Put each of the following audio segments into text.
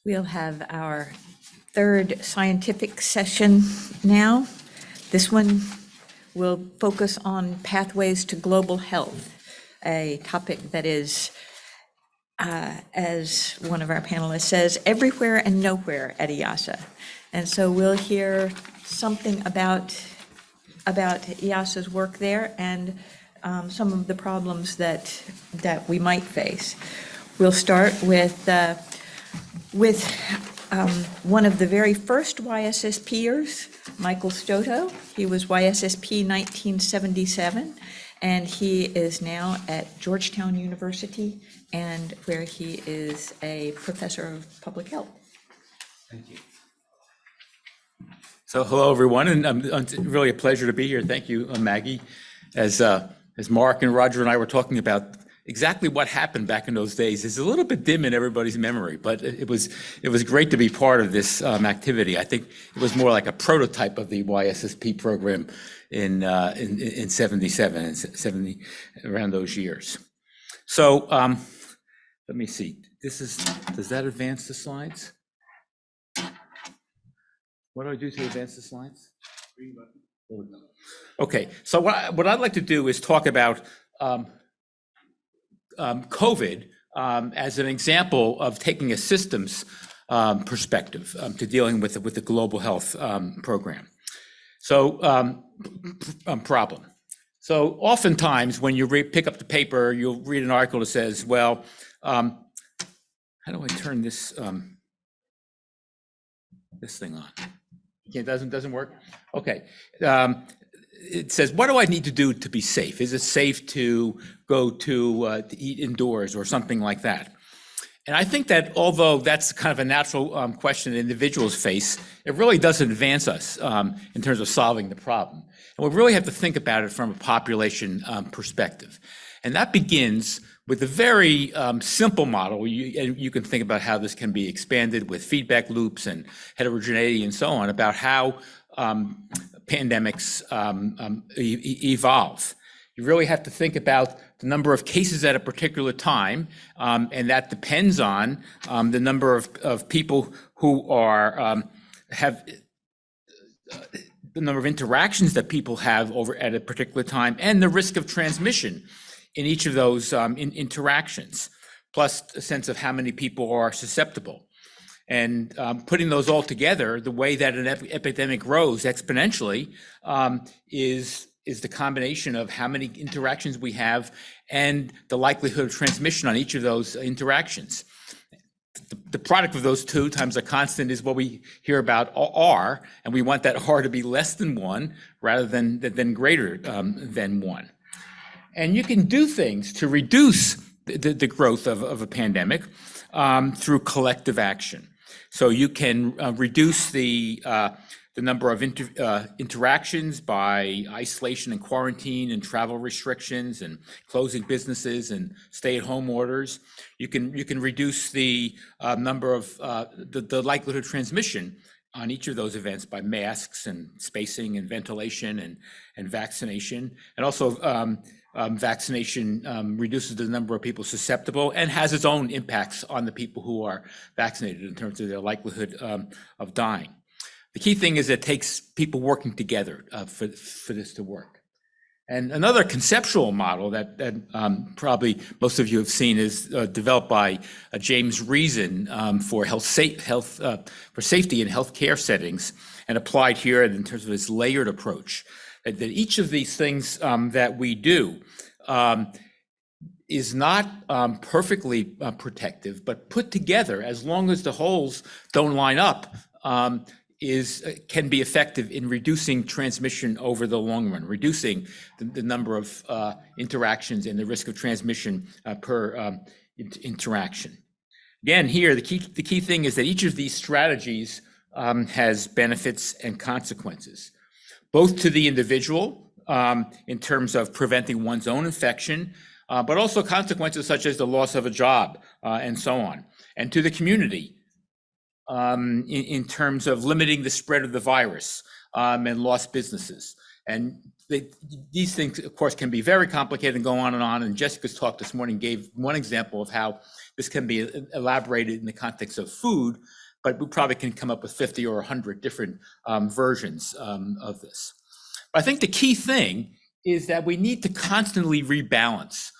We'll have our third scientific session now. This one will focus on pathways to global health, a topic that is, as one of our panelists says, everywhere and nowhere at IIASA. And so we'll hear something about IIASA's work there and some of the problems that we might face. We'll start with one of the very first YSSPers, Michael Stoto. He was YSSP 1977, and he is now at Georgetown University, and where he is a professor of public health. Thank you. So hello, everyone, and it's really a pleasure to be here. Thank you, Maggie. As Mark and Roger and I were talking about, exactly what happened back in those days is a little bit dim in everybody's memory, but it was great to be part of this activity. I think it was more like a prototype of the YSSP program in 77 and 70, around those years. So let me see. Does that advance the slides? What do I do to advance the slides? Green button. Okay, so what I'd like to do is talk about COVID as an example of taking a systems perspective to dealing with the global health program. So problem. So oftentimes when you pick up the paper, you'll read an article that says, well, how do I turn this thing on? It doesn't work? Okay. It says, what do I need to do to be safe? Is it safe to go to eat indoors or something like that? And I think that although that's kind of a natural question that individuals face, it really doesn't advance us in terms of solving the problem. And we really have to think about it from a population perspective. And that begins with a very simple model. You can think about how this can be expanded with feedback loops and heterogeneity and so on, about how pandemics evolve. You really have to think about the number of cases at a particular time, and that depends on the number of people who are have the number of interactions that people have over at a particular time, and the risk of transmission in each of those interactions, plus a sense of how many people are susceptible. And putting those all together, the way that an epidemic grows exponentially is the combination of how many interactions we have and the likelihood of transmission on each of those interactions. The product of those two times a constant is what we hear about R, and we want that R to be less than 1 rather than greater than 1. And you can do things to reduce the growth of a pandemic through collective action. So you can reduce the number of interactions by isolation and quarantine and travel restrictions and closing businesses and stay-at-home orders. You can reduce the number of the likelihood of transmission on each of those events by masks and spacing and ventilation and vaccination. And also vaccination reduces the number of people susceptible and has its own impacts on the people who are vaccinated in terms of their likelihood of dying. The key thing is it takes people working together for this to work. And another conceptual model that probably most of you have seen is developed by James Reason for safety in healthcare settings, and applied here in terms of his layered approach. That each of these things that we do is not perfectly protective, but put together, as long as the wholes don't line up, can be effective in reducing transmission over the long run, reducing the number of interactions and the risk of transmission per interaction. Again, here the key thing is that each of these strategies has benefits and consequences, both to the individual in terms of preventing one's own infection, but also consequences such as the loss of a job and so on, and to the community in terms of limiting the spread of the virus and lost businesses. And these things, of course, can be very complicated and go on. And Jessica's talk this morning gave one example of how This can be elaborated in the context of food, but we probably can come up with 50 or 100 different versions of this. But I think the key thing is that we need to constantly rebalance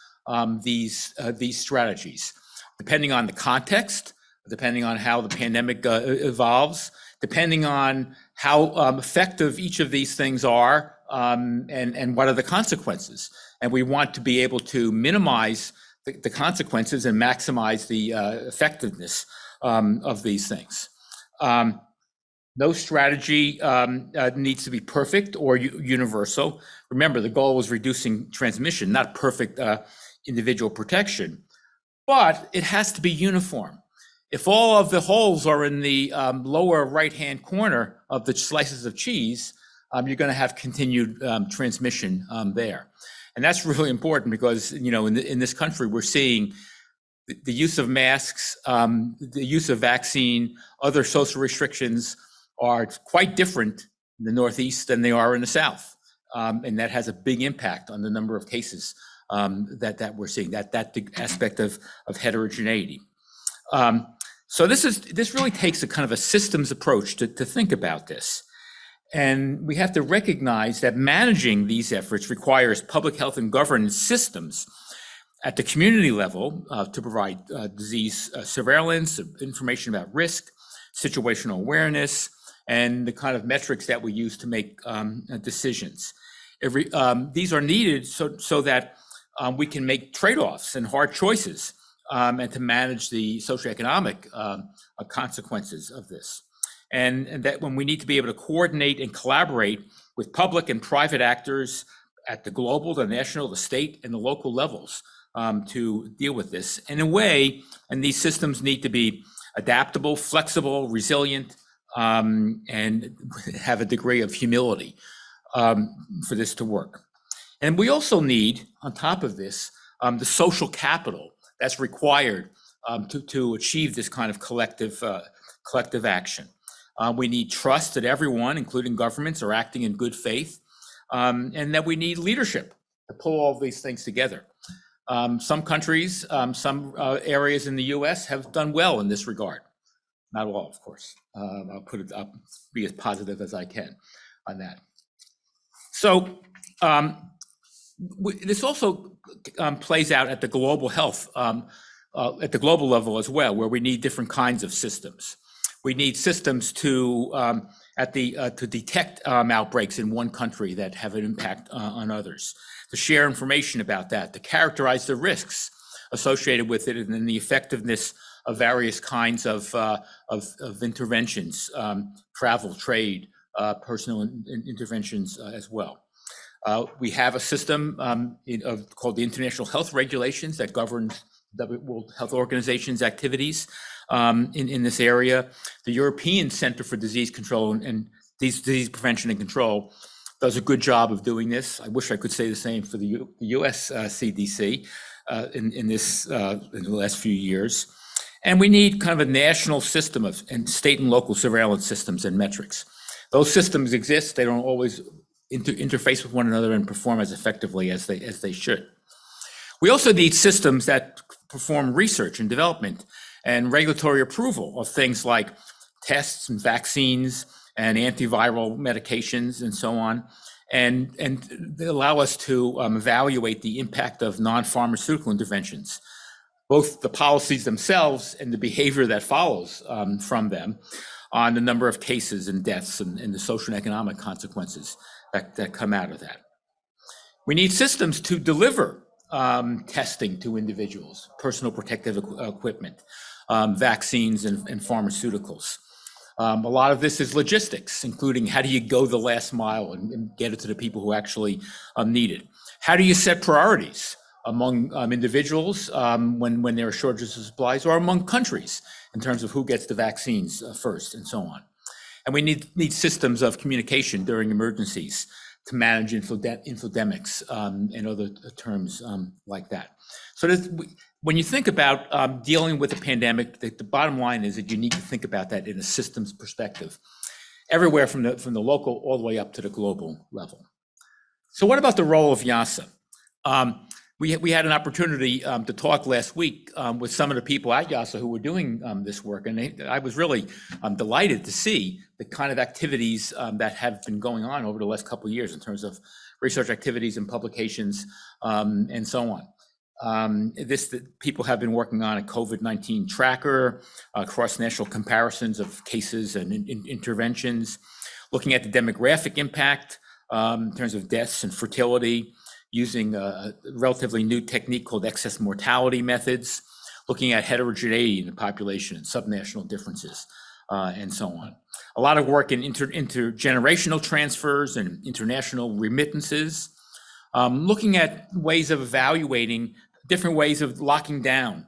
these strategies, depending on the context, depending on how the pandemic evolves, depending on how effective each of these things are, and what are the consequences. And we want to be able to minimize the consequences and maximize the effectiveness of these things. No strategy needs to be perfect or universal. Remember, the goal was reducing transmission, not perfect individual protection, but it has to be uniform. If all of the holes are in the lower right-hand corner of the slices of cheese, you're going to have continued transmission there. And that's really important because, you know, in this country, we're seeing the use of masks, the use of vaccine, other social restrictions are quite different in the Northeast than they are in the South. And that has a big impact on the number of cases that we're seeing, that aspect of heterogeneity. So this really takes a kind of a systems approach to think about this. And we have to recognize that managing these efforts requires public health and governance systems at the community level to provide disease surveillance, information about risk, situational awareness, and the kind of metrics that we use to make decisions. These are needed so that we can make trade-offs and hard choices and to manage the socioeconomic consequences of this. And that when we need to be able to coordinate and collaborate with public and private actors at the global, the national, the state, and the local levels to deal with this in a way, and these systems need to be adaptable, flexible, resilient, and have a degree of humility for this to work. And we also need, on top of this, the social capital that's required to achieve this kind of collective action. We need trust that everyone, including governments, are acting in good faith, and that we need leadership to pull all these things together. Some countries, some areas in the US have done well in this regard. Not all, of course. I'll be as positive as I can on that. So this also plays out at the global health, at the global level as well, where we need different kinds of systems. We need systems to detect outbreaks in one country that have an impact on others, to share information about that, to characterize the risks associated with it, and then the effectiveness of various kinds of interventions, travel, trade, personal interventions as well. We have a system called the International Health Regulations that governs the World Health Organization's activities in this area. The European Center for Disease Control and Disease Prevention and Control does a good job of doing this. I wish I could say the same for the US CDC in the last few years. And we need kind of a national system and state and local surveillance systems and metrics. Those systems exist. They don't always interface with one another and perform as effectively as they should. We also need systems that perform research and development and regulatory approval of things like tests and vaccines and antiviral medications and so on, and they allow us to evaluate the impact of non-pharmaceutical interventions, both the policies themselves and the behavior that follows from them on the number of cases and deaths and the social and economic consequences that come out of that. We need systems to deliver testing to individuals, personal protective equipment, vaccines and pharmaceuticals. A lot of this is logistics, including how do you go the last mile and get it to the people who actually need it? How do you set priorities among individuals when there are shortages of supplies, or among countries in terms of who gets the vaccines first and so on? And we need systems of communication during emergencies to manage infodemics and other terms like that. So when you think about dealing with a pandemic, the bottom line is that you need to think about that in a systems perspective, everywhere from the local all the way up to the global level. So what about the role of IIASA? we had an opportunity to talk last week with some of the people at IIASA who were doing this work, and I was really delighted to see the kind of activities that have been going on over the last couple of years in terms of research activities and publications and so on. People have been working on a COVID-19 tracker, cross-national comparisons of cases and interventions, looking at the demographic impact in terms of deaths and fertility, using a relatively new technique called excess mortality methods, looking at heterogeneity in the population and subnational differences, and so on. A lot of work in intergenerational transfers and international remittances, looking at ways of evaluating different ways of locking down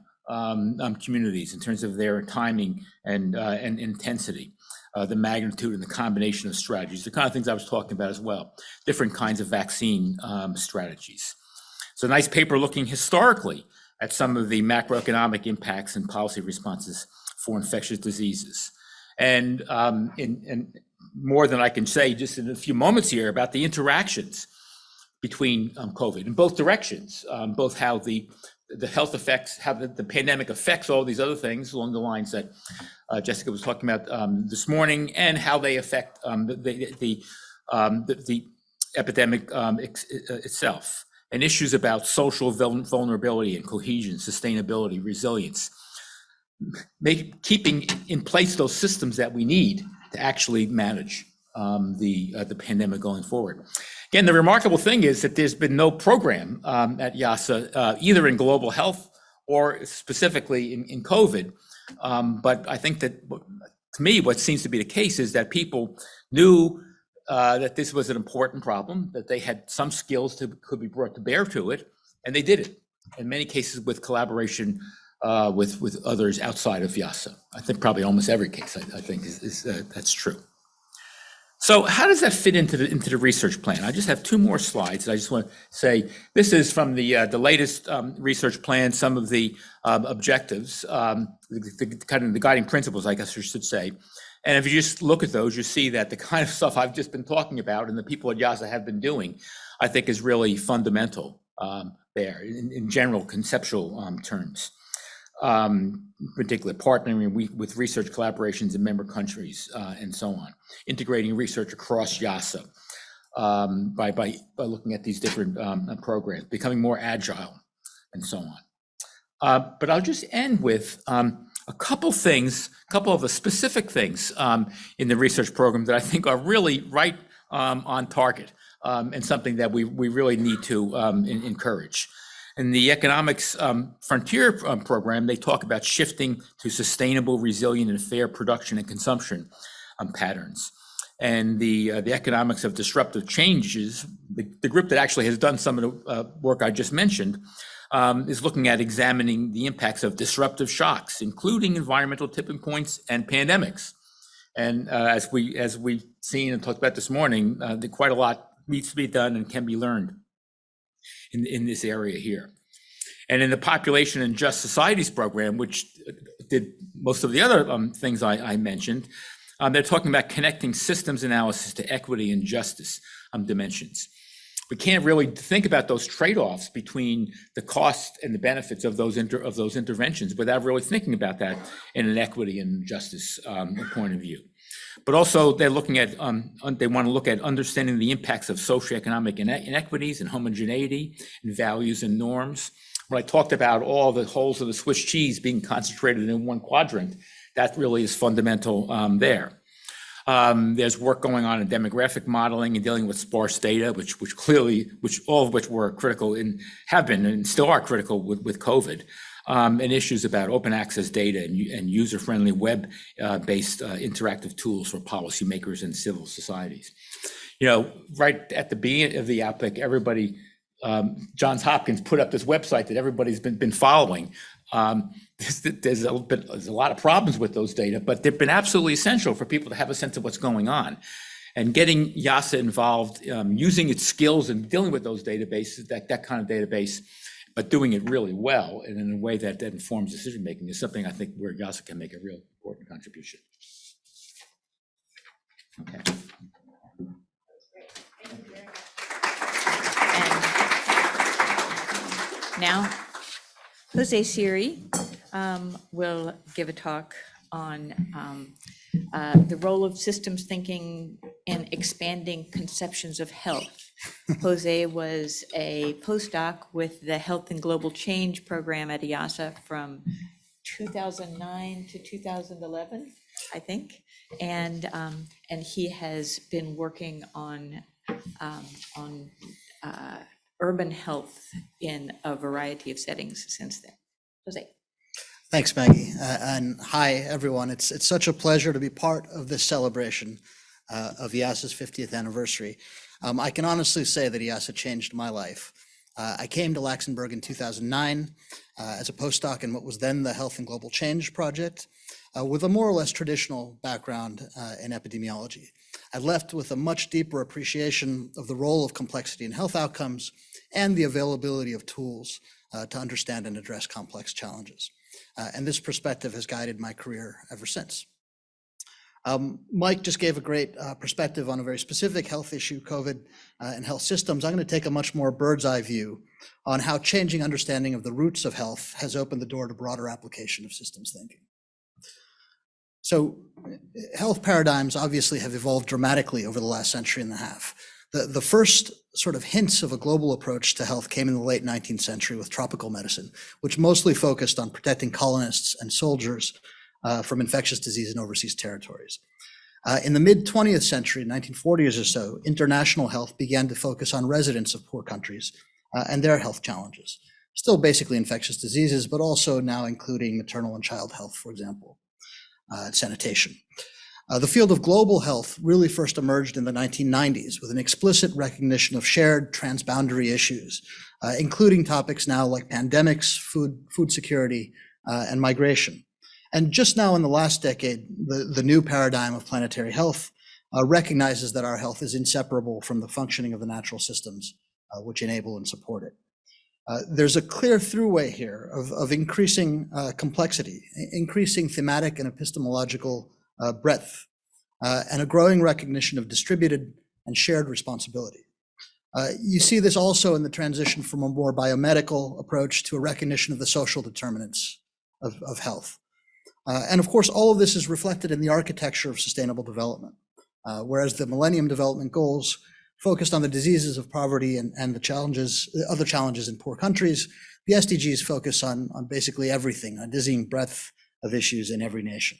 communities in terms of their timing and intensity. The magnitude and the combination of strategies, the kind of things I was talking about as well, different kinds of vaccine strategies. It's a nice paper looking historically at some of the macroeconomic impacts and policy responses for infectious diseases. And more than I can say just in a few moments here about the interactions between COVID in both directions, both how the health effects, how the pandemic affects all these other things along the lines that Jessica was talking about this morning, and how they affect the epidemic itself, and issues about social vulnerability and cohesion, sustainability, resilience, keeping in place those systems that we need to actually manage the pandemic going forward. Again, the remarkable thing is that there's been no program at IIASA, either in global health or specifically in COVID. But I think that, to me, what seems to be the case is that people knew that this was an important problem, that they had some skills could be brought to bear to it, and they did it, in many cases with collaboration with others outside of IIASA. I think probably almost every case, I think, that's true. So how does that fit into the research plan? I just have two more slides. I just want to say this is from the latest research plan, some of the objectives, the kind of the guiding principles, I guess I should say. And if you just look at those, you see that the kind of stuff I've just been talking about and the people at IIASA have been doing, I think is really fundamental there in general conceptual terms. Particularly partnering with research collaborations in member countries and so on, integrating research across IIASA by looking at these different programs, becoming more agile and so on. But I'll just end with a couple things, a couple of the specific things in the research program that I think are really right on target and something that we really need to encourage. In the economics frontier program, they talk about shifting to sustainable, resilient, and fair production and consumption patterns. And the economics of disruptive changes, the group that actually has done some of the work I just mentioned, is looking at examining the impacts of disruptive shocks, including environmental tipping points and pandemics. And as we've seen and talked about this morning, quite a lot needs to be done and can be learned in this area here. And in the Population and Just Societies program, which did most of the other things I mentioned, they're talking about connecting systems analysis to equity and justice dimensions. We can't really think about those trade-offs between the cost and the benefits of those interventions without really thinking about that in an equity and justice point of view. But also they're looking at, they want to look at understanding the impacts of socioeconomic inequities and homogeneity and values and norms. When I talked about all the holes of the Swiss cheese being concentrated in one quadrant, that really is fundamental there. There's work going on in demographic modeling and dealing with sparse data, which all of which were critical have been and still are critical with COVID. And issues about open access data and user-friendly web-based interactive tools for policymakers and civil societies. You know, right at the beginning of the outbreak, everybody, Johns Hopkins put up this website that everybody's been following. There's a lot of problems with those data, but they've been absolutely essential for people to have a sense of what's going on. And getting IIASA involved, using its skills in dealing with those databases, that kind of database, but doing it really well and in a way that informs decision-making is something I think where IIASA can make a real important contribution. Okay. Now, José Siri will give a talk on the role of systems thinking in expanding conceptions of health. José was a postdoc with the Health and Global Change Program at IIASA from 2009 to 2011, I think. And he has been working on urban health in a variety of settings since then. José. Thanks, Maggie. And hi, everyone. It's such a pleasure to be part of this celebration of IIASA's 50th anniversary. I can honestly say that IIASA changed my life. I came to Luxembourg in 2009 as a postdoc in what was then the Health and Global Change Project, with a more or less traditional background in epidemiology. I left with a much deeper appreciation of the role of complexity in health outcomes and the availability of tools to understand and address complex challenges. And this perspective has guided my career ever since. Mike just gave a great perspective on a very specific health issue, COVID and health systems. I'm going to take a much more bird's eye view on how changing understanding of the roots of health has opened the door to broader application of systems thinking. So health paradigms obviously have evolved dramatically over the last century and a half. The first sort of hints of a global approach to health came in the late 19th century with tropical medicine, which mostly focused on protecting colonists and soldiers from infectious disease in overseas territories. In the mid-20th century, 1940s or so, international health began to focus on residents of poor countries and their health challenges. Still basically infectious diseases, but also now including maternal and child health, for example, sanitation. The field of global health really first emerged in the 1990s with an explicit recognition of shared transboundary issues, including topics now like pandemics, food security, and migration. And just now in the last decade, the new paradigm of planetary health recognizes that our health is inseparable from the functioning of the natural systems which enable and support it. There's a clear throughway here of increasing complexity, increasing thematic and epistemological breadth, and a growing recognition of distributed and shared responsibility. You see this also in the transition from a more biomedical approach to a recognition of the social determinants of health. And of course, all of this is reflected in the architecture of sustainable development. Whereas the Millennium Development Goals focused on the diseases of poverty and the other challenges in poor countries, the SDGs focus on basically everything, a dizzying breadth of issues in every nation.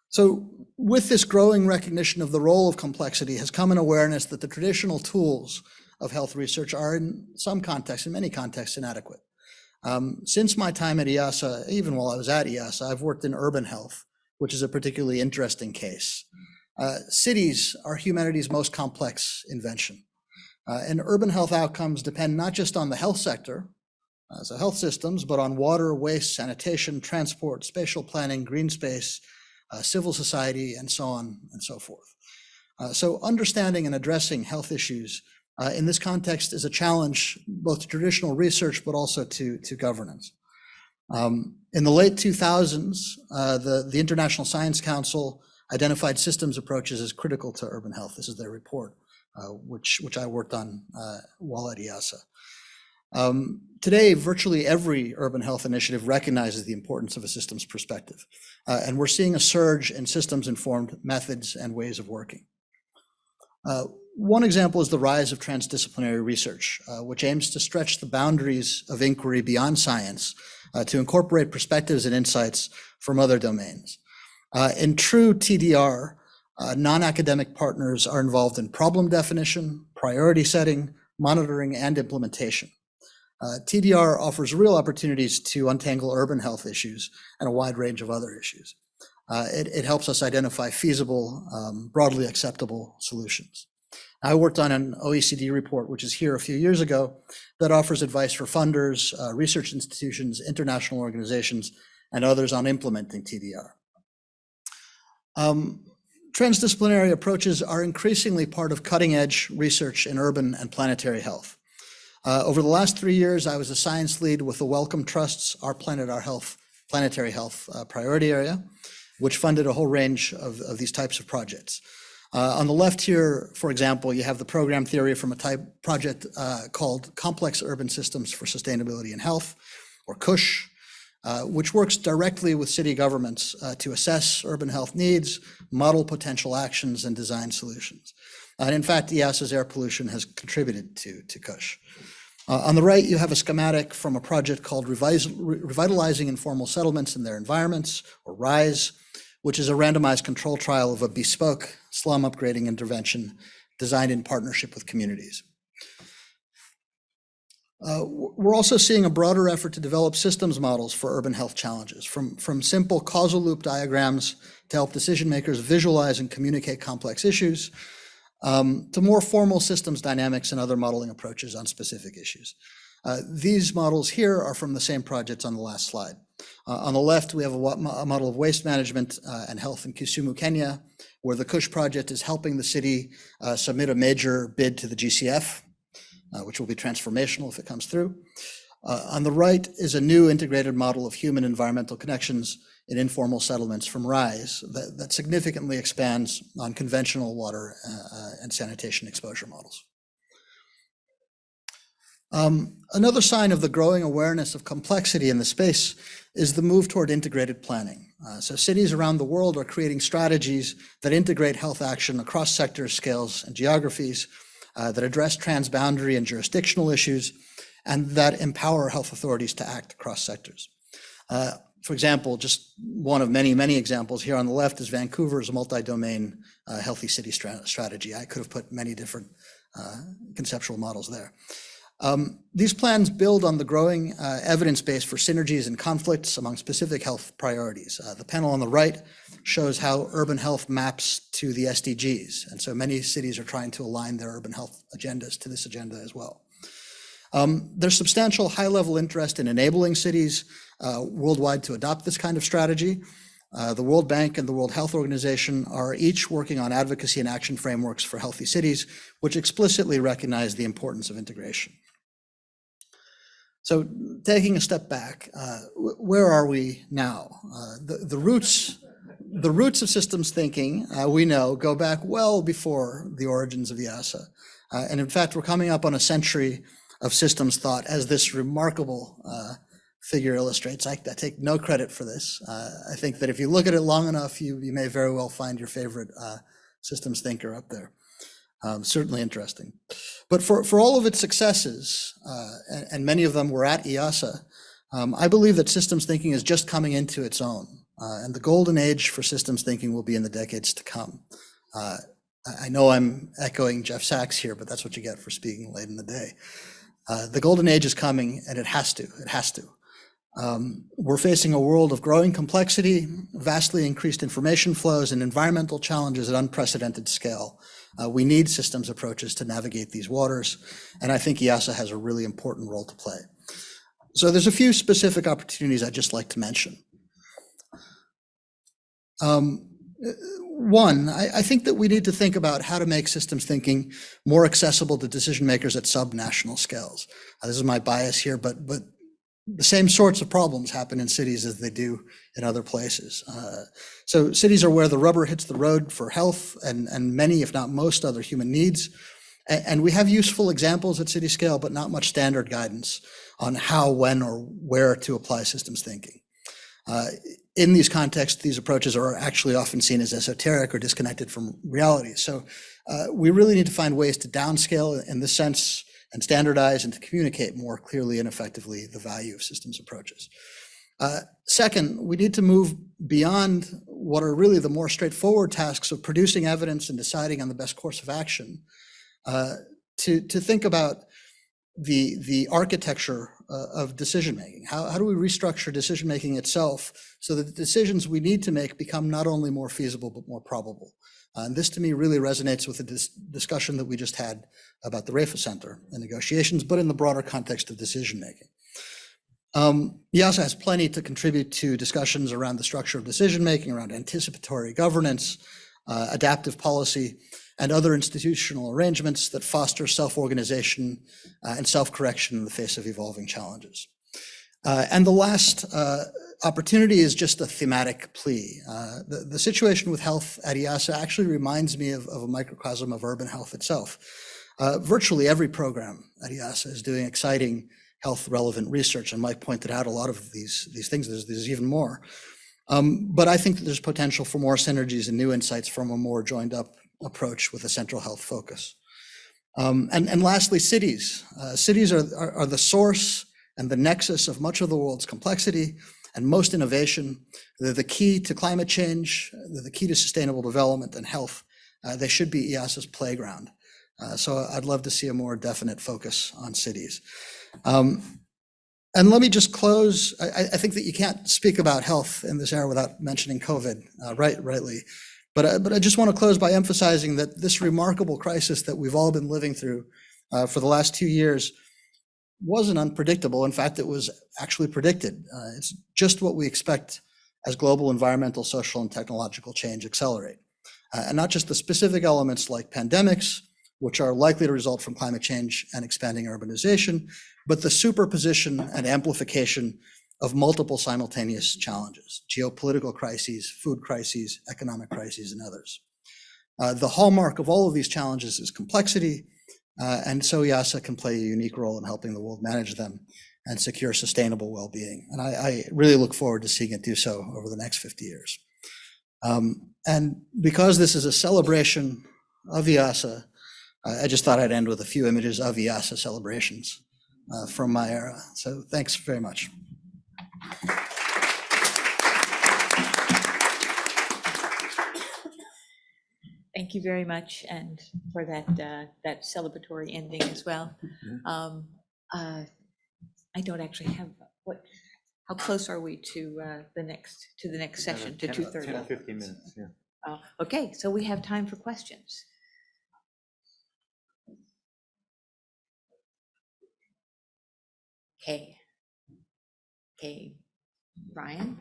So with this growing recognition of the role of complexity has come an awareness that the traditional tools of health research are in some contexts, in many contexts, inadequate. Since my time at IIASA, even while I was at IIASA, I've worked in urban health, which is a particularly interesting case. Cities are humanity's most complex invention. And urban health outcomes depend not just on the health sector, so health systems, but on water, waste, sanitation, transport, spatial planning, green space, civil society, and so on and so forth. So understanding and addressing health issues in this context is a challenge both to traditional research, but also to governance. In the late 2000s, the International Science Council identified systems approaches as critical to urban health. This is their report, which I worked on while at IIASA. Today, virtually every urban health initiative recognizes the importance of a systems perspective, and we're seeing a surge in systems-informed methods and ways of working. One example is the rise of transdisciplinary research, which aims to stretch the boundaries of inquiry beyond science to incorporate perspectives and insights from other domains. In true TDR, non-academic partners are involved in problem definition, priority setting, monitoring, and implementation. TDR offers real opportunities to untangle urban health issues and a wide range of other issues. It helps us identify feasible, broadly acceptable solutions. I worked on an OECD report, which is here a few years ago, that offers advice for funders, research institutions, international organizations, and others on implementing TDR. Transdisciplinary approaches are increasingly part of cutting-edge research in urban and planetary health. Over the last 3 years, I was a science lead with the Wellcome Trust's Our Planet, Our Health planetary health priority area, which funded a whole range of these types of projects. On the left here, for example, you have the program theory from a type project called Complex Urban Systems for Sustainability and Health, or CUSH, which works directly with city governments to assess urban health needs, model potential actions, and design solutions. And in fact, IIASA's air pollution has contributed to CUSH. On the right, you have a schematic from a project called Revitalizing Informal Settlements and Their Environments, or RISE, which is a randomized control trial of a bespoke slum upgrading intervention designed in partnership with communities. We're also seeing a broader effort to develop systems models for urban health challenges, from simple causal loop diagrams to help decision makers visualize and communicate complex issues, to more formal systems dynamics and other modeling approaches on specific issues. These models here are from the same projects on the last slide. On the left, we have a model of waste management and health in Kisumu, Kenya, where the CUSH project is helping the city submit a major bid to the GCF, which will be transformational if it comes through. On the right is a new integrated model of human environmental connections in informal settlements from RISE that significantly expands on conventional water and sanitation exposure models. Another sign of the growing awareness of complexity in the space is the move toward integrated planning. So cities around the world are creating strategies that integrate health action across sectors, scales, and geographies, that address transboundary and jurisdictional issues, and that empower health authorities to act across sectors. For example, just one of many, many examples here on the left is Vancouver's multi-domain healthy city strategy. I could have put many different conceptual models there. These plans build on the growing evidence base for synergies and conflicts among specific health priorities. The panel on the right shows how urban health maps to the SDGs. And so many cities are trying to align their urban health agendas to this agenda as well. There's substantial high-level interest in enabling cities worldwide to adopt this kind of strategy. The World Bank and the World Health Organization are each working on advocacy and action frameworks for healthy cities, which explicitly recognize the importance of integration. So taking a step back, where are we now? The roots of systems thinking, we know, go back well before the origins of IIASA. And in fact, we're coming up on a century of systems thought, as this remarkable figure illustrates. I take no credit for this. I think that if you look at it long enough, you may very well find your favorite systems thinker up there. Certainly interesting. But for all of its successes, and many of them were at IIASA, I believe that systems thinking is just coming into its own. And the golden age for systems thinking will be in the decades to come. I know I'm echoing Jeff Sachs here, but that's what you get for speaking late in the day. The golden age is coming, and it has to. We're facing a world of growing complexity, vastly increased information flows, and environmental challenges at unprecedented scale. We need systems approaches to navigate these waters, and I think IIASA has a really important role to play. So there's a few specific opportunities I'd just like to mention. One, I think that we need to think about how to make systems thinking more accessible to decision makers at subnational scales. This is my bias here, but the same sorts of problems happen in cities as they do in other places. So cities are where the rubber hits the road for health and many, if not most, other human needs. And we have useful examples at city scale, but not much standard guidance on how, when, or where to apply systems thinking. In these contexts, these approaches are actually often seen as esoteric or disconnected from reality. So we really need to find ways to downscale in this sense and standardize and to communicate more clearly and effectively the value of systems approaches. Second, we need to move beyond what are really the more straightforward tasks of producing evidence and deciding on the best course of action to think about the architecture of decision-making. How do we restructure decision-making itself so that the decisions we need to make become not only more feasible, but more probable? And this to me really resonates with the discussion that we just had about the RAFA Center and negotiations, but in the broader context of decision-making. IIASA has plenty to contribute to discussions around the structure of decision-making, around anticipatory governance, adaptive policy, and other institutional arrangements that foster self-organization and self-correction in the face of evolving challenges. And the last opportunity is just a thematic plea. The situation with health at IIASA actually reminds me of a microcosm of urban health itself. Virtually every program at IIASA is doing exciting health relevant research, and Mike pointed out a lot of these things. There's even more. But I think that there's potential for more synergies and new insights from a more joined up approach with a central health focus. And lastly, cities. Cities are the source and the nexus of much of the world's complexity and most innovation. They're the key to climate change, they're the key to sustainable development and health. They should be IIASA's playground. So I'd love to see a more definite focus on cities. And let me just close. I think that you can't speak about health in this era without mentioning COVID, rightly. But I just want to close by emphasizing that this remarkable crisis that we've all been living through for the last 2 years wasn't unpredictable. In fact, it was actually predicted. It's just what we expect as global environmental, social, and technological change accelerate. And not just the specific elements like pandemics, which are likely to result from climate change and expanding urbanization, but the superposition and amplification of multiple simultaneous challenges: geopolitical crises, food crises, economic crises, and others. The hallmark of all of these challenges is complexity, and so IIASA can play a unique role in helping the world manage them and secure sustainable well-being. And I really look forward to seeing it do so over the next 50 years. And because this is a celebration of IIASA, I just thought I'd end with a few images of IIASA celebrations from my era. So thanks very much. Thank you very much, and for that celebratory ending as well. I don't actually have how close are we to the next session, to 2:30? 10 or 15 minutes, yeah. Okay, so we have time for questions. Okay, Brian?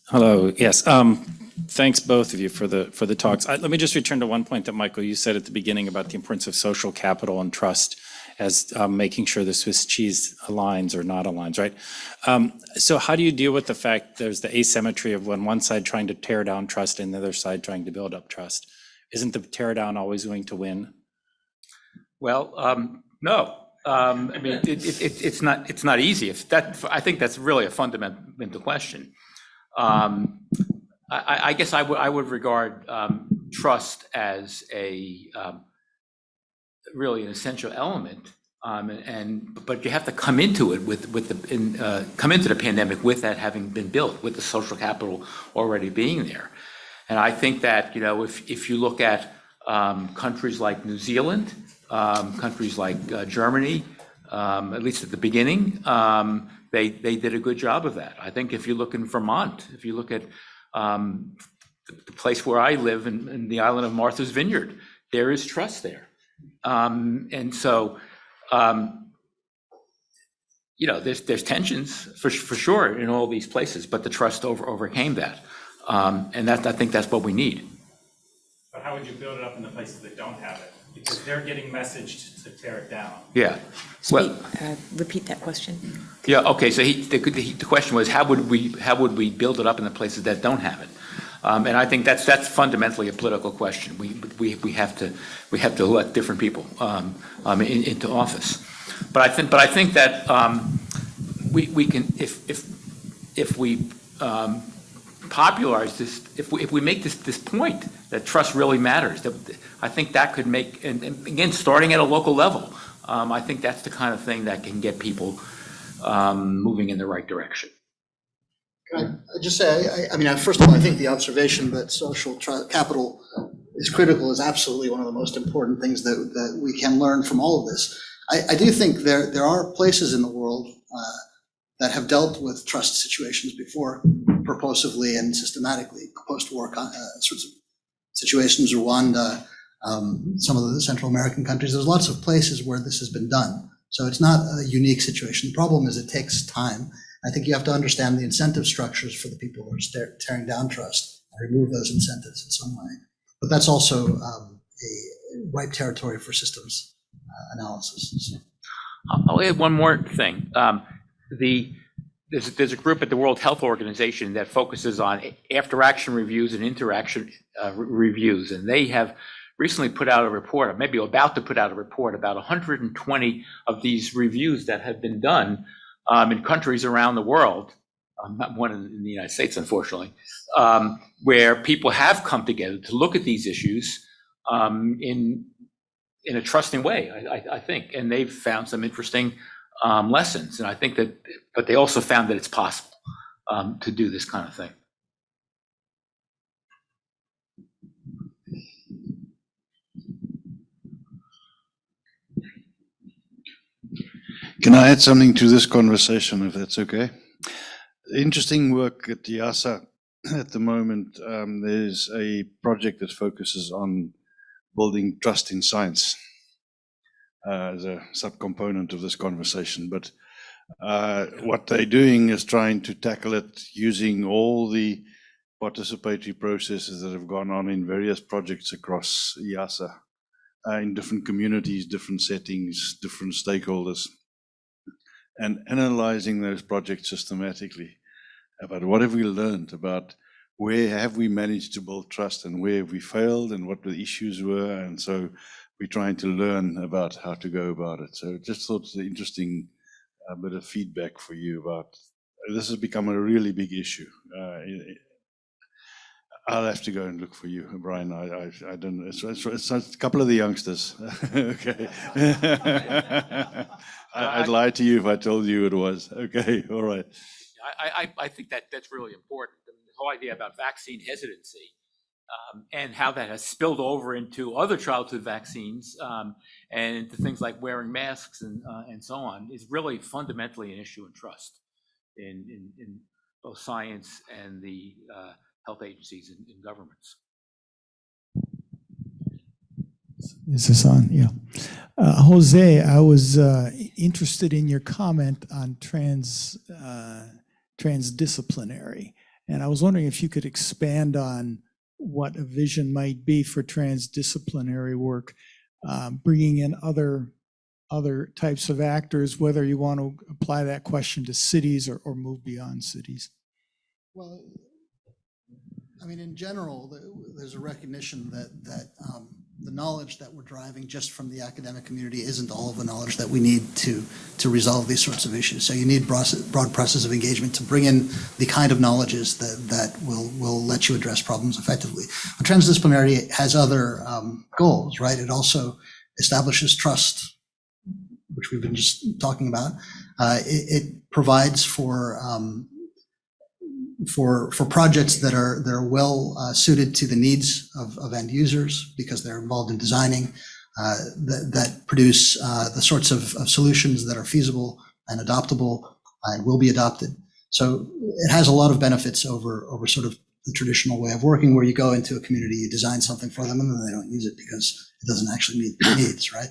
Hello, yes. Thanks both of you for the talks. Let me just return to one point that Michael, you said at the beginning about the importance of social capital and trust as making sure the Swiss cheese aligns or not aligns, right? So how do you deal with the fact there's the asymmetry of when one side trying to tear down trust and the other side trying to build up trust? Isn't the tear down always going to win? Well, no. I mean, it's not easy. I think that's really a fundamental question. I guess I would regard trust as a really an essential element, but you have to come into it come into the pandemic with that having been built, with the social capital already being there. And I think that, if you look at countries like New Zealand, countries like Germany, at least at the beginning, they did a good job of that. I think if you look in Vermont, if you look at the place where I live in the island of Martha's Vineyard, there is trust there. And so, there's tensions for sure in all these places, but the trust overcame that. And I think that's what we need. But how would you build it up in the places that don't have it? Because they're getting messaged to tear it down. Yeah. Well, Repeat that question. yeah. Okay. So the question was, how would we build it up in the places that don't have it? And I think that's fundamentally a political question. We have to elect different people into office. But I think that we can, if we popularize this, if we make this point that trust really matters, that I think that could make, and again, starting at a local level, I think that's the kind of thing that can get people moving in the right direction. Can I just say, I mean, first of all, I think the observation that social capital is critical is absolutely one of the most important things that we can learn from all of this. I do think there are places in the world that have dealt with trust situations before, purposively and systematically, post-war sorts of situations, Rwanda, some of the Central American countries. There's lots of places where this has been done. So it's not a unique situation. The problem is it takes time. I think you have to understand the incentive structures for the people who are tearing down trust remove those incentives in some way. But that's also a ripe territory for systems analysis. So. I'll add one more thing. There's a group at the World Health Organization that focuses on after-action reviews and interaction reviews, and they have recently put out a report, or maybe about to put out a report, about 120 of these reviews that have been done in countries around the world, not one in the United States, unfortunately, where people have come together to look at these issues in a trusting way, I think, and they've found some interesting lessons. And I think that, but they also found that it's possible to do this kind of thing. Can I add something to this conversation, if that's okay? Interesting work at IIASA at the moment. There's a project that focuses on building trust in science as a subcomponent of this conversation. But what they're doing is trying to tackle it using all the participatory processes that have gone on in various projects across IIASA, in different communities, different settings, different stakeholders, and analyzing those projects systematically about what have we learned about where have we managed to build trust and where have we failed and what the issues were. And so we're trying to learn about how to go about it. So just thought it's an interesting bit of feedback for you about this has become a really big issue. I'll have to go and look for you, Brian. I don't know. It's a couple of the youngsters. Okay. I'd lie to you if I told you it was. Okay, all right. I think that's really important. The whole idea about vaccine hesitancy and how that has spilled over into other childhood vaccines and into things like wearing masks and so on is really fundamentally an issue in trust in both science and the health agencies and governments. Is this on? Yeah. Jose, I was interested in your comment on transdisciplinary, and I was wondering if you could expand on what a vision might be for transdisciplinary work, bringing in other types of actors, whether you want to apply that question to cities or move beyond cities. Well, I mean, in general, there's a recognition that the knowledge that we're driving just from the academic community isn't all of the knowledge that we need to resolve these sorts of issues. So you need broad process of engagement to bring in the kind of knowledges that will let you address problems effectively. But transdisciplinary has other goals, right? It also establishes trust, which we've been just talking about. It provides for projects that are well suited to the needs of end users because they're involved in designing, that produce the sorts of solutions that are feasible and adoptable and will be adopted. So it has a lot of benefits over sort of the traditional way of working where you go into a community, you design something for them and then they don't use it because it doesn't actually meet their needs, right?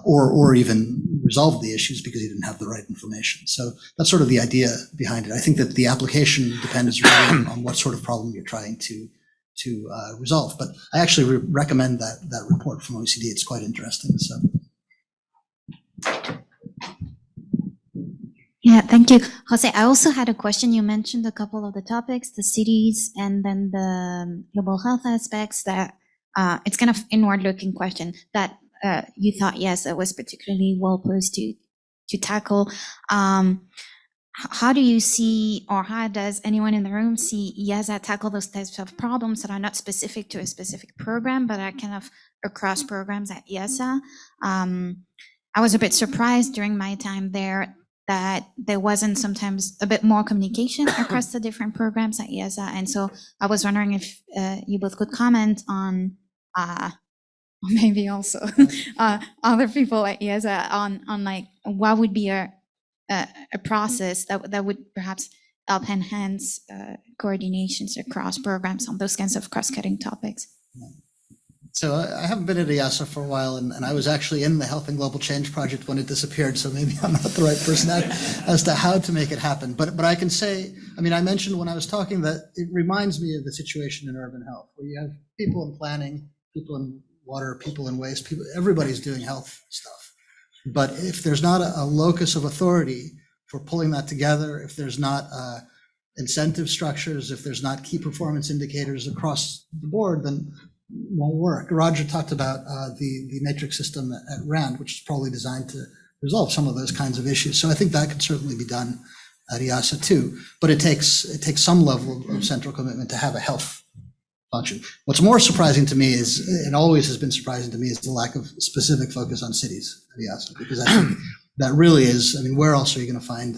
Or even resolve the issues because you didn't have the right information. So that's sort of the idea behind it. I think that the application depends really on what sort of problem you're trying to resolve. But I actually recommend that report from OECD. It's quite interesting. So. Yeah, thank you. Jose, I also had a question. You mentioned a couple of the topics, the cities and then the global health aspects that it's kind of inward-looking question that you thought, yes, it was particularly well posed to tackle. How do you see, or how does anyone in the room see IIASA tackle those types of problems that are not specific to a specific program, but are kind of across programs at IIASA? I was a bit surprised during my time there that there wasn't sometimes a bit more communication across the different programs at IIASA. And so I was wondering if you both could comment on maybe also other people at IIASA on like what would be a process that would perhaps help enhance coordinations across programs on those kinds of cross-cutting topics. So I haven't been at IIASA for a while, and I was actually in the Health and Global Change Project when it disappeared, so maybe I'm not the right person as to how to make it happen. But I can say, I mean, I mentioned when I was talking that it reminds me of the situation in urban health, where you have people in planning, people in water, people in waste, everybody's doing health stuff. But if there's not a locus of authority for pulling that together, if there's not incentive structures, if there's not key performance indicators across the board, then won't work. Roger talked about the matrix system at RAND, which is probably designed to resolve some of those kinds of issues. So I think that could certainly be done at IIASA too, but it takes some level of central commitment to have a health function. What's more surprising to me is, and always has been surprising to me, is the lack of specific focus on cities at IIASA, because I think that really is, I mean, where else are you going to find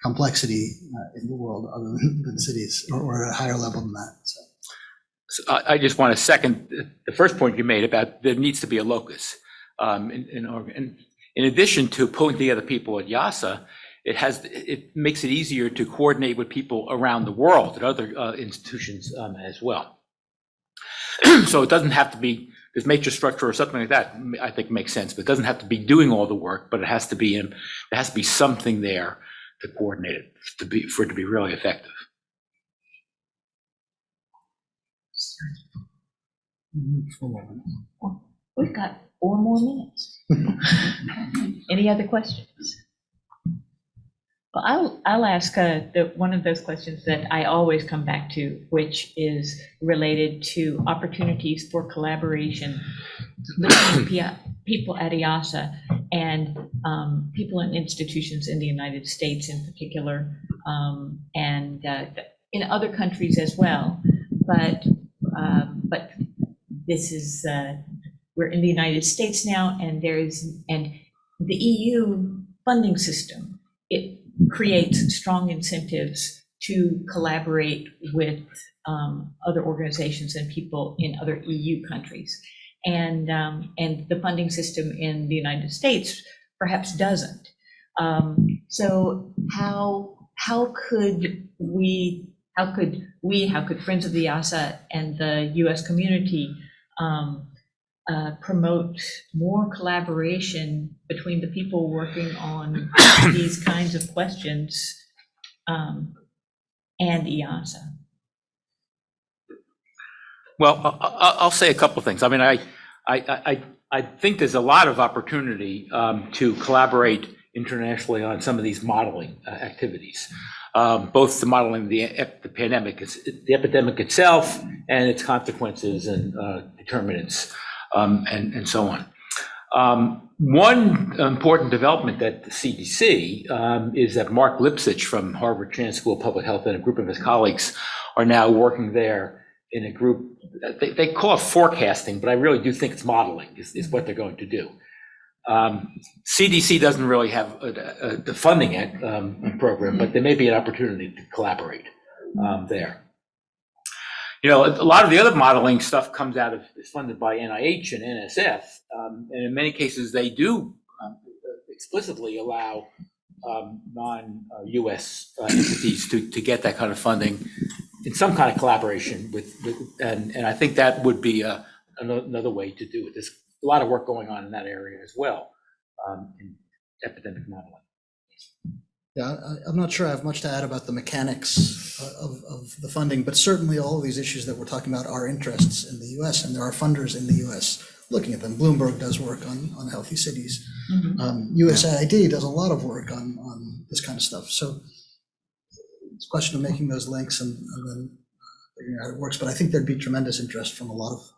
complexity in the world other than cities, or at a higher level than that? So I just want to second the first point you made about there needs to be a locus. In addition to pulling together people at IIASA, it makes it easier to coordinate with people around the world at other institutions as well. So it doesn't have to be this matrix structure or something like that. I think makes sense, but it doesn't have to be doing all the work. But it has to be something there to coordinate it for it to be really effective. We've got 4 more minutes. Any other questions? Well, I'll ask one of those questions that I always come back to, which is related to opportunities for collaboration between people at IIASA and people in institutions in the United States in particular, and in other countries as well. But this is, we're in the United States now, and the EU funding system, it creates strong incentives to collaborate with other organizations and people in other EU countries. And the funding system in the United States perhaps doesn't. So how could Friends of the IIASA and the US community promote more collaboration between the people working on these kinds of questions and IIASA? Well, I'll say a couple of things. I mean, I think there's a lot of opportunity to collaborate internationally on some of these modeling activities, both the modeling of the pandemic, the epidemic itself, and its consequences and determinants, and so on. One important development at the CDC is that Mark Lipsitch from Harvard Chan School of Public Health and a group of his colleagues are now working there in a group. They call it forecasting, but I really do think it's modeling is what they're going to do. CDC doesn't really have the funding program, but there may be an opportunity to collaborate there. You know, a lot of the other modeling stuff is funded by NIH and NSF, and in many cases they do explicitly allow non-US entities to get that kind of funding in some kind of collaboration and I think that would be another way to do it. There's a lot of work going on in that area as well, in epidemic modeling. Yeah, I'm not sure I have much to add about the mechanics of the funding, but certainly all of these issues that we're talking about are interests in the US, and there are funders in the US looking at them. Bloomberg does work on healthy cities. Mm-hmm. USAID does a lot of work on this kind of stuff. So it's a question of making those links and then figuring out how it works. But I think there'd be tremendous interest from a lot of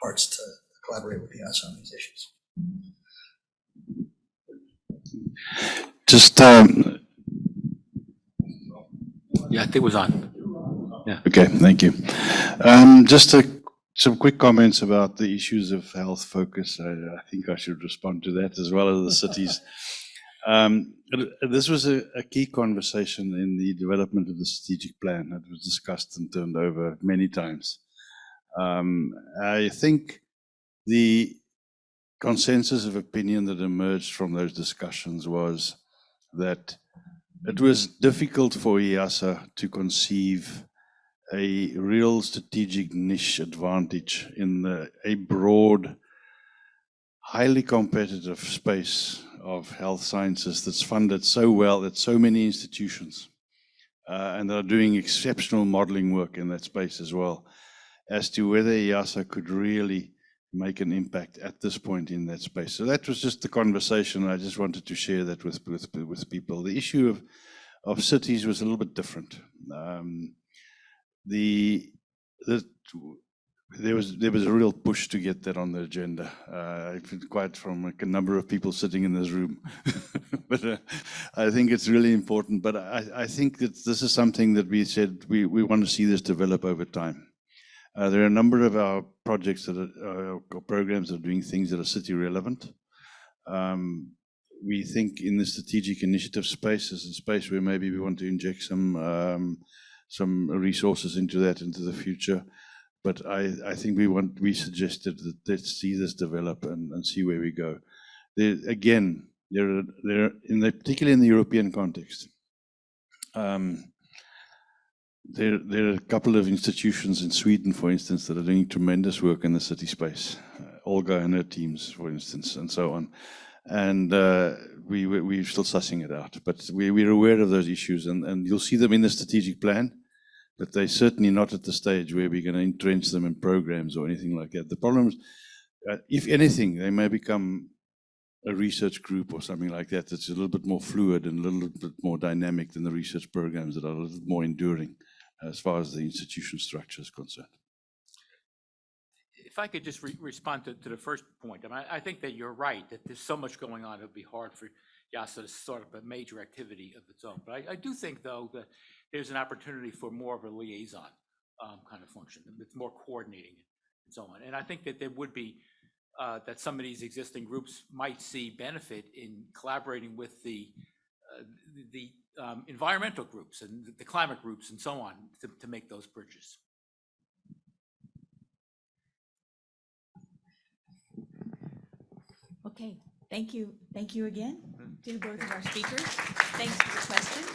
parts to collaborate with the IIASA on these issues. Just, Yeah, I think it was on. Yeah. okay, thank you. Just some quick comments about the issues of health focus. I think I should respond to that as well as the cities. This was a key conversation in the development of the strategic plan that was discussed and turned over many times. I think the consensus of opinion that emerged from those discussions was that it was difficult for IIASA to conceive a real strategic niche advantage in a broad, highly competitive space of health sciences that's funded so well at so many institutions, and are doing exceptional modeling work in that space as well, as to whether IIASA could really make an impact at this point in that space. So that was just the conversation. I just wanted to share that with people. The issue of cities was a little bit different. There was a real push to get that on the agenda. I've been quite from a number of people sitting in this room, but I think it's really important. But I think that this is something that we said we want to see this develop over time. There are a number of our projects that are programs that are doing things that are city relevant. We think in the strategic initiative space is a space where maybe we want to inject some resources into the future. But I think we suggested that let's see this develop and see where we go. Again, particularly in the European context, there are a couple of institutions in Sweden, for instance, that are doing tremendous work in the city space. Olga and her teams, for instance, and so on. And we're still sussing it out, but we're aware of those issues, and you'll see them in the strategic plan. But they're certainly not at the stage where we're going to entrench them in programs or anything like that. The problem is, if anything, they may become a research group or something like that that's a little bit more fluid and a little bit more dynamic than the research programs that are a little bit more enduring as far as the institution structure is concerned. If I could just respond to the first point. I mean, I think that you're right, that there's so much going on, it would be hard for IIASA to start up a major activity of its own. But I do think, though, that there's an opportunity for more of a liaison kind of function, with more coordinating and so on. And I think that there would be, that some of these existing groups might see benefit in collaborating with the environmental groups and the climate groups and so on to make those bridges. Okay, thank you again to both of our speakers. Thanks for the questions.